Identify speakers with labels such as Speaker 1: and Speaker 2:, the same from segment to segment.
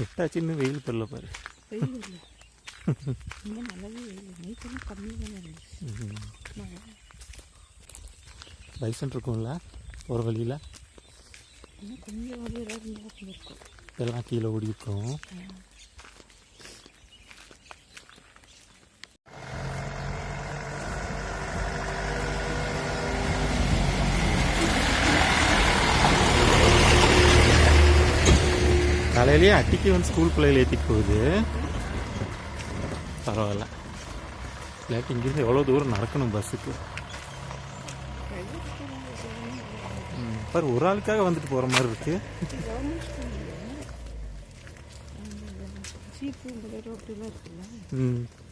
Speaker 1: எட்டாச்சுன்னு வெயில் பரல பாரு.
Speaker 2: வெயில் இல்லை, இங்கே நல்லாவே வெயில், நைட்டெல்லாம் கம்மி தானே இருந்துச்சு.
Speaker 1: பைசன் இருக்கும்ல ஒரு வழியில்,
Speaker 2: இன்னும் கொஞ்சம் வழி இருந்தால் இருக்கும்.
Speaker 1: இதெல்லாம் கீழே ஓடி இருக்கும். காலையிலேயே அட்டிக்கு வந்து ஸ்கூல் பிள்ளைகள் ஏற்றிட்டு போகுது. பரவாயில்ல, இல்லாட்டி இங்கேருந்து எவ்வளோ தூரம் நடக்கணும் பஸ்ஸுக்கு. பாரு, ஒரு ஆளுக்காக வந்துட்டு போகிற மாதிரி இருக்கு.
Speaker 2: சீப்பு அப்படிலாம் இருக்குல்ல,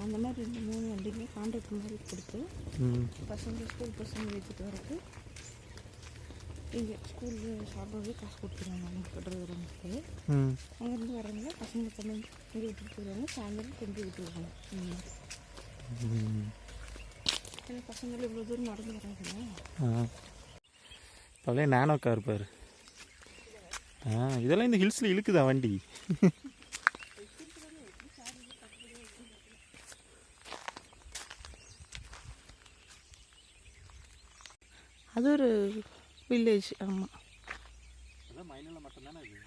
Speaker 2: அந்த மாதிரி 2-3 வண்டிங்க கான்ட்ராக்ட் மாதிரி கொடுத்து பசங்க ஸ்கூல் பசங்க ஏற்றிட்டு வரக்கு இங்கே ஸ்கூலில் சாப்பிட்றதே காசு கொடுத்துருவாங்க. அவங்க டிரைவருக்கு அங்கேருந்து வர்றவங்க பசங்க கொண்டு வந்து இங்கே விட்டுட்டு போயிடுவாங்க, சாயந்தரம் கொண்டு விட்டுருவாங்க. ஏன்னா பசங்களும் இவ்வளோ தூரம் நடந்து வராங்கல்ல.
Speaker 1: பழைய நானோ கார் பாரு. இதெல்லாம் இந்த ஹில்ஸில் இழுக்குதா வண்டி?
Speaker 2: அது ஒரு வில்லேஜ். ஆமாம்,
Speaker 1: மைனில் மட்டும்தானே அது.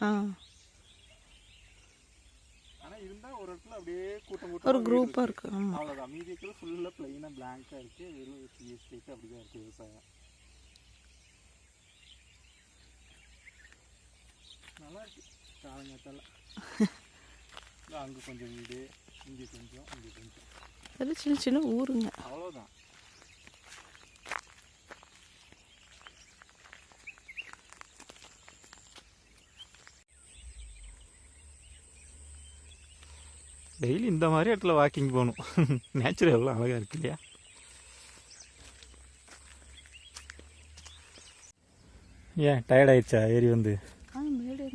Speaker 1: ஆனால் இருந்தால் ஒரு இடத்துல அப்படியே கூட்டம்
Speaker 2: ஒரு குரூப்பாக இருக்குது. ஆமாம்,
Speaker 1: அவ்வளோதான். மீதியத்தில் ஃபுல்லாக பிளைனாக பிளாங்காக இருக்குது. வெறும் எஸ்டேட் அப்படி தான் இருக்குது. விவசாயம் நல்லா இருக்குது. காலங்காத்தால் அங்கே கொஞ்சம் வீடு, இங்கே கொஞ்சம், இங்கே கொஞ்சம்,
Speaker 2: அது சின்ன சின்ன ஊருங்க,
Speaker 1: அவ்வளோதான். டெய்லி இந்த மாதிரி இடத்துல வாக்கிங் போகணும். நேச்சுரல் எவ்வளோ அழகாக இருக்கு இல்லையா? ஏன் டயர்ட் ஆயிடுச்சா ஏறி வந்து?
Speaker 2: மேடு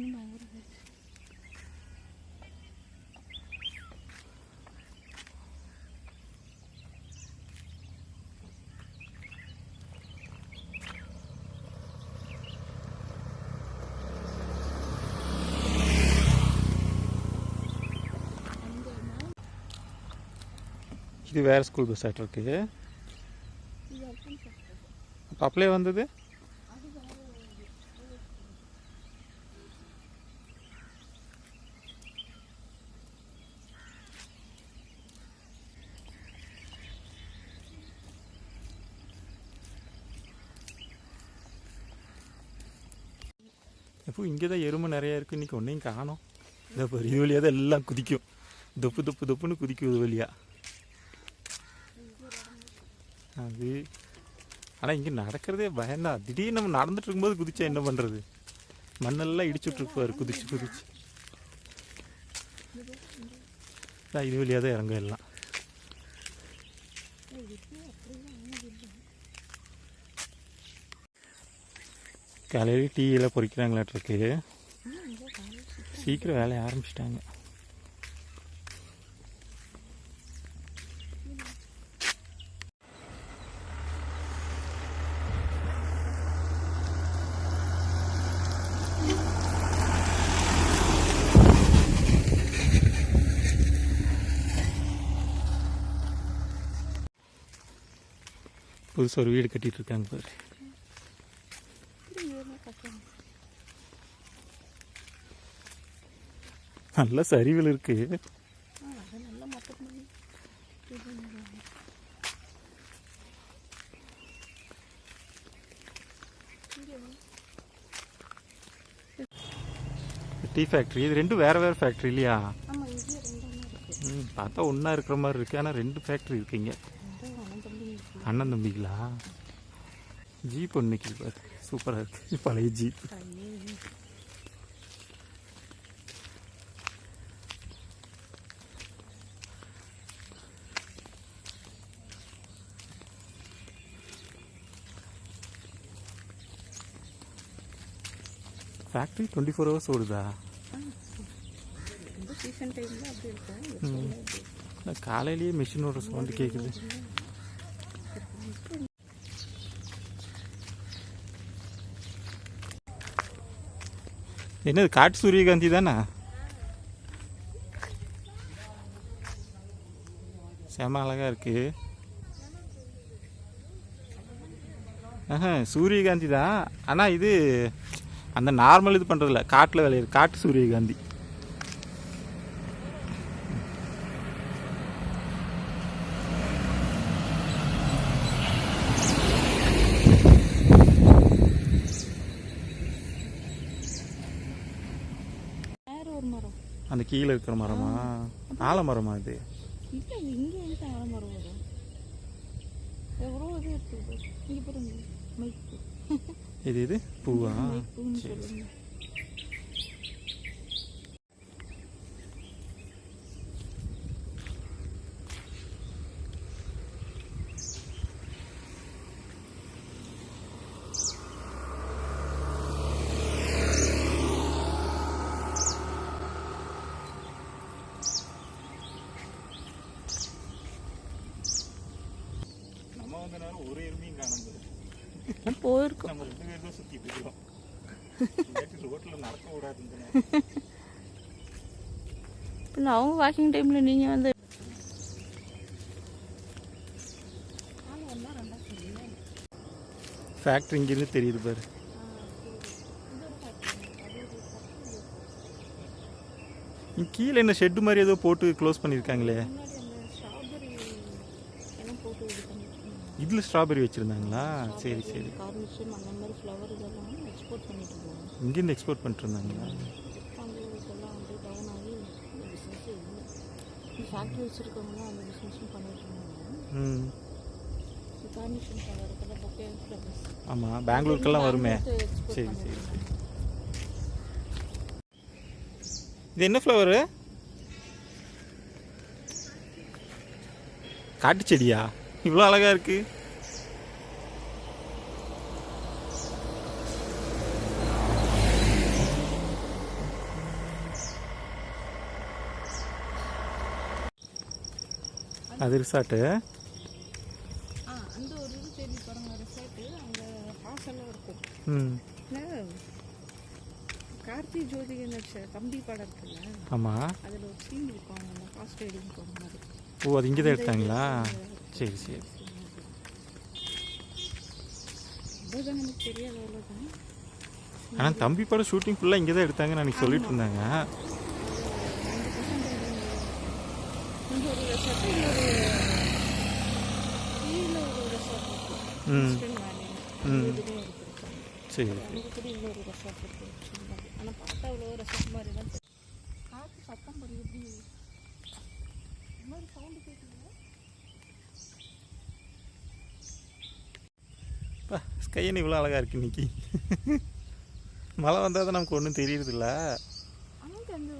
Speaker 1: இது வேறு ஸ்கூல் பஸ் ஆகிட்டு இருக்கு. அப்போ அப்படியே வந்தது. எப்போ இங்கே தான் எருமை நிறையா இருக்குது. இன்றைக்கி ஒன்றையும் காணோம். இந்த இது வழியாக தான் எல்லாம் குதிக்கும். தொப்பு தொப்பு தொப்புன்னு குதிக்கும் இது வழியாக. அது ஆனால் இங்கே நடக்கிறதே பயம்தான். திடீர்னு நம்ம நடந்துட்டு இருக்கும்போது குதிச்சா என்ன பண்ணுறது? மண்ணெல்லாம் இடிச்சுட்ருப்பாரு குதிச்சு குதிச்சு. இது வழியாக தான் இறங்க எல்லாம். காலையில் டீயெல்லாம் பொறிக்கிறாங்களாட்டிருக்கு. சீக்கிரம் வேலையை ஆரம்பிச்சிட்டாங்க. புதுசாக ஒரு வீடு கட்டிகிட்டு இருக்காங்க பாரு. நல்ல சரிவில் இருக்கு. Tea factory. இது ரெண்டும் வேறு வேறு ஃபேக்ட்ரி இல்லையா? பார்த்தா ஒன்றா இருக்கிற மாதிரி இருக்குது. ஆனால் 2 ஃபேக்ட்ரி இருக்குங்க. அண்ணன் தம்பிங்களா? ஜீப் ஒன்று நிற்கிது பாரு, சூப்பராக இருக்குது. பழைய ஜீப். ஃபேக்ட்ரி 24 hours ஓடுதா? காலையிலேயே மிஷினோட சவுண்டு கேட்குது. என்னது காட்டு சூரியகாந்தி தானே? செம அழகாக இருக்கு. சூரியகாந்தி தான். ஆனால் இது அந்த நார்மல் இது பண்ணுறதில்ல, காட்டில் விளையிறது காட்டு சூரியகாந்தி. அந்த கீழே இருக்கிற மரமா? ஆலமரமா இது?
Speaker 2: இல்லை, இங்கே வந்து ஆலமரம் வரும். எவ்வளோ இது இருக்குது இங்கே பாருங்க. மைப்பு
Speaker 1: இது பூவா?
Speaker 2: மைப்புன்னு சொல்லுங்க.
Speaker 1: ஒரு எருமையும் காணும்
Speaker 2: போயிருக்கோம்.
Speaker 1: நம்ம 2 பேரும் தான் சுற்றிட்டு இருக்கோம். ரோட்டில் நடக்க விடாதுன்னு
Speaker 2: பின்ன அவங்க வாக்கிங் டைமில் நீங்கள் வந்து
Speaker 1: ஃபேக்ட்ரி இங்கிருந்து தெரியுது பாரு. கீழே என்ன ஷெட்டு மாதிரி ஏதோ போட்டு க்ளோஸ் பண்ணியிருக்காங்களே. இதில் ஸ்ட்ராபெரி வச்சுருந்தாங்களா? சரி சரி. இங்கேருந்து எக்ஸ்போர்ட் பண்ணிட்டு இருந்தாங்களா?
Speaker 2: ஃபேக்ட்ரி வச்சுருக்கவங்க அந்த பிஸ்னஸும் பண்ணிட்டு இருந்தாங்க.
Speaker 1: ஆமாம், பெங்களூருக்கெல்லாம் வருமே. சரி சரி சரி. இது என்ன ஃப்ளவரு? காட்டு செடியா? இவ்வளோ அழகா இருக்கு. அது ரிசார்ட்டு.
Speaker 2: அந்த ஒரு இது தேடி பாருங்க, ரிசார்ட்டு அங்கே ஹாஸ்டல்லாம் இருக்கும். கார்த்தி ஜோதிகா நடிச்ச தம்பி படம் இருக்குல்ல? ஆமாம், அதில் ஒரு சீன் இருக்கும். அந்த ஹாஸ்ட் ரைடிங் போகிற மாதிரி.
Speaker 1: ஓ, அது இங்கே தான் எடுத்தாங்களா? சரி சரி.
Speaker 2: அதுதான் நமக்கு தெரியாத அவ்வளோதான்.
Speaker 1: ஆனால் தம்பி படம் ஷூட்டிங் ஃபுல்லாக இங்கே தான் எடுத்தாங்கன்னு அன்றைக்கி சொல்லிட்டு இருந்தாங்க. சரி.
Speaker 2: ஆனால் பார்த்தா அவ்வளோ ரெசார்ட் மாதிரி தான். காற்று சத்தம் பண்ணி எப்படி இந்த மாதிரி சவுண்டு கேட்குதுங்க.
Speaker 1: ஸ்கைன்னு இவ்வளோ அழகாக இருக்கு இன்னைக்கு. மழை வந்தால் தான் நமக்கு ஒன்றும் தெரியறதில்ல.
Speaker 2: ஆனால் அந்த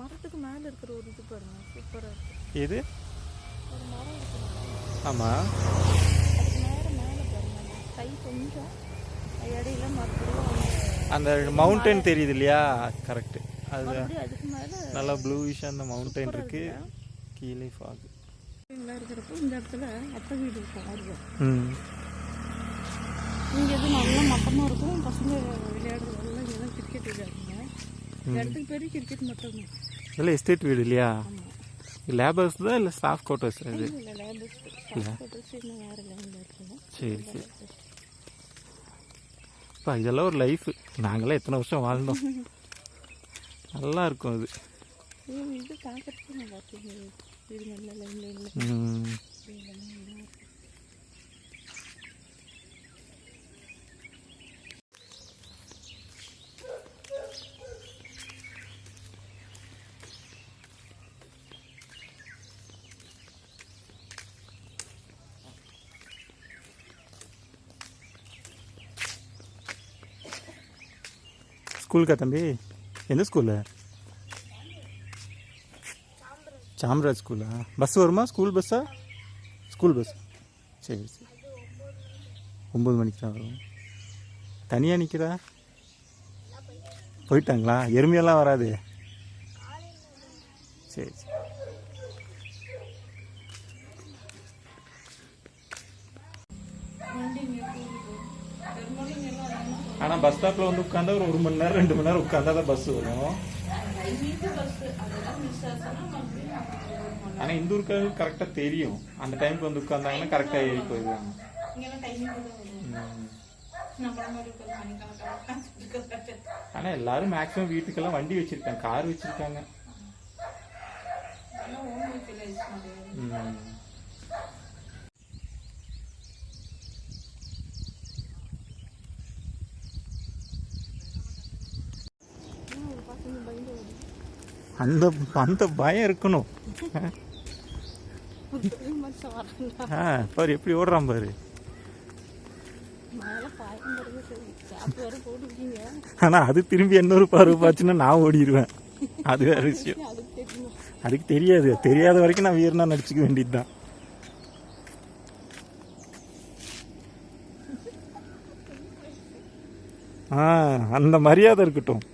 Speaker 2: மரத்துக்கு மேலே இருக்கிற ஒரு இது பாருங்க, சூப்பராக இருக்கு.
Speaker 1: எது?
Speaker 2: ஒரு மரம் இருக்கு.
Speaker 1: ஆமாம்,
Speaker 2: அதுக்கு மேலே பாருங்க, கை கொஞ்சம் இடையில மறுபடியும்
Speaker 1: அந்த மவுண்டன் தெரியுது இல்லையா? கரெக்டு. அது
Speaker 2: அதுக்கு மேலே
Speaker 1: நல்லா ப்ளூவிஷாக அந்த மவுண்டன் இருக்கு. கீழே ஃபாக்
Speaker 2: இருக்கிறப்போ இந்த இடத்துல அத்தை வீடு இருக்கும். அதுதான் இங்கே எதுவும் நல்லா மட்டமாக இருக்கும். பசங்க விளையாடுறதெல்லாம் இங்கே தான் கிரிக்கெட் விளையாடுங்க. இந்த இடத்துக்கு பெரிய கிரிக்கெட் மட்டும் தான்.
Speaker 1: இல்லை எஸ்டேட் வீடு இல்லையா?
Speaker 2: ஆமாம்.
Speaker 1: லேபர்ஸ் தான் இல்லை ஸ்டாஃப் குவார்ட்டர்ஸ்? இது
Speaker 2: இல்லை, லேபர்ஸ். ஸ்டாஃப் குவார்ட்டர்ஸ் இன்னும் வேறு லைனில் இருக்குங்க.
Speaker 1: சரி சரி. இப்போ இதெல்லாம் ஒரு லைஃப். நாங்களாம் எத்தனை வருஷம் வாழ்ந்தோம். நல்லா இருக்கும் அது.
Speaker 2: இது பார்க்குறதுக்கு நல்லா இருக்குங்க. இது நல்ல லைனில்.
Speaker 1: ஸ்கூலுக்கா தம்பி? எந்த ஸ்கூலு? சாம்ராஜ் ஸ்கூலா? பஸ் வருமா? ஸ்கூல் பஸ்ஸா? School bus. சரி சரி. 9 மணிக்கு தான் வரும். தனியாக நிற்கிறா? போயிட்டாங்களா? எருமையெல்லாம் வராது? சரி சரி.
Speaker 2: பெரும்பாலும்
Speaker 1: ஆனால் பஸ் ஸ்டாப்பில் வந்து உட்காந்தா ஒரு 1 மணி நேரம் 2 மணி நேரம் உட்காந்தா தான் பஸ் வரும். ஆனால் இந்த ஊருக்கு கரெக்டாக தெரியும், அந்த டைமுக்கு வந்து உட்காந்தாங்கன்னா கரெக்டாக ஏறி போயிடுவாங்க. ஆனால் எல்லாரும் மேக்ஸிமம் வீட்டுக்கெல்லாம் வண்டி வச்சிருக்காங்க, கார் வச்சிருக்காங்க. அந்த அந்த பயம் இருக்கணும். பாரு எப்படி ஓடுறான் பாரு. ஆனா அது திரும்பி இன்னொரு பார்வை பார்த்துன்னா நான் ஓடிடுவேன், அது வேற விஷயம். அதுக்கு தெரியாது, தெரியாத வரைக்கும் நான் வீரனா நடிச்சுக்க வேண்டியதுதான். அந்த மரியாதை இருக்கட்டும்.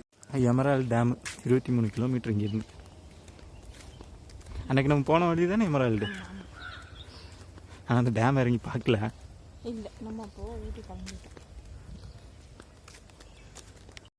Speaker 1: எமரால்டு டேம் 23 கிலோமீட்டர் இங்கேருந்து. அன்னைக்கு நம்ம போன வழி தானே எமரால்டு. ஆனால் அந்த டேம் இறங்கி பார்க்கல.
Speaker 2: இல்லை, நம்ம அப்போ வீட்டுக்கு கிளம்பிட்டோம்.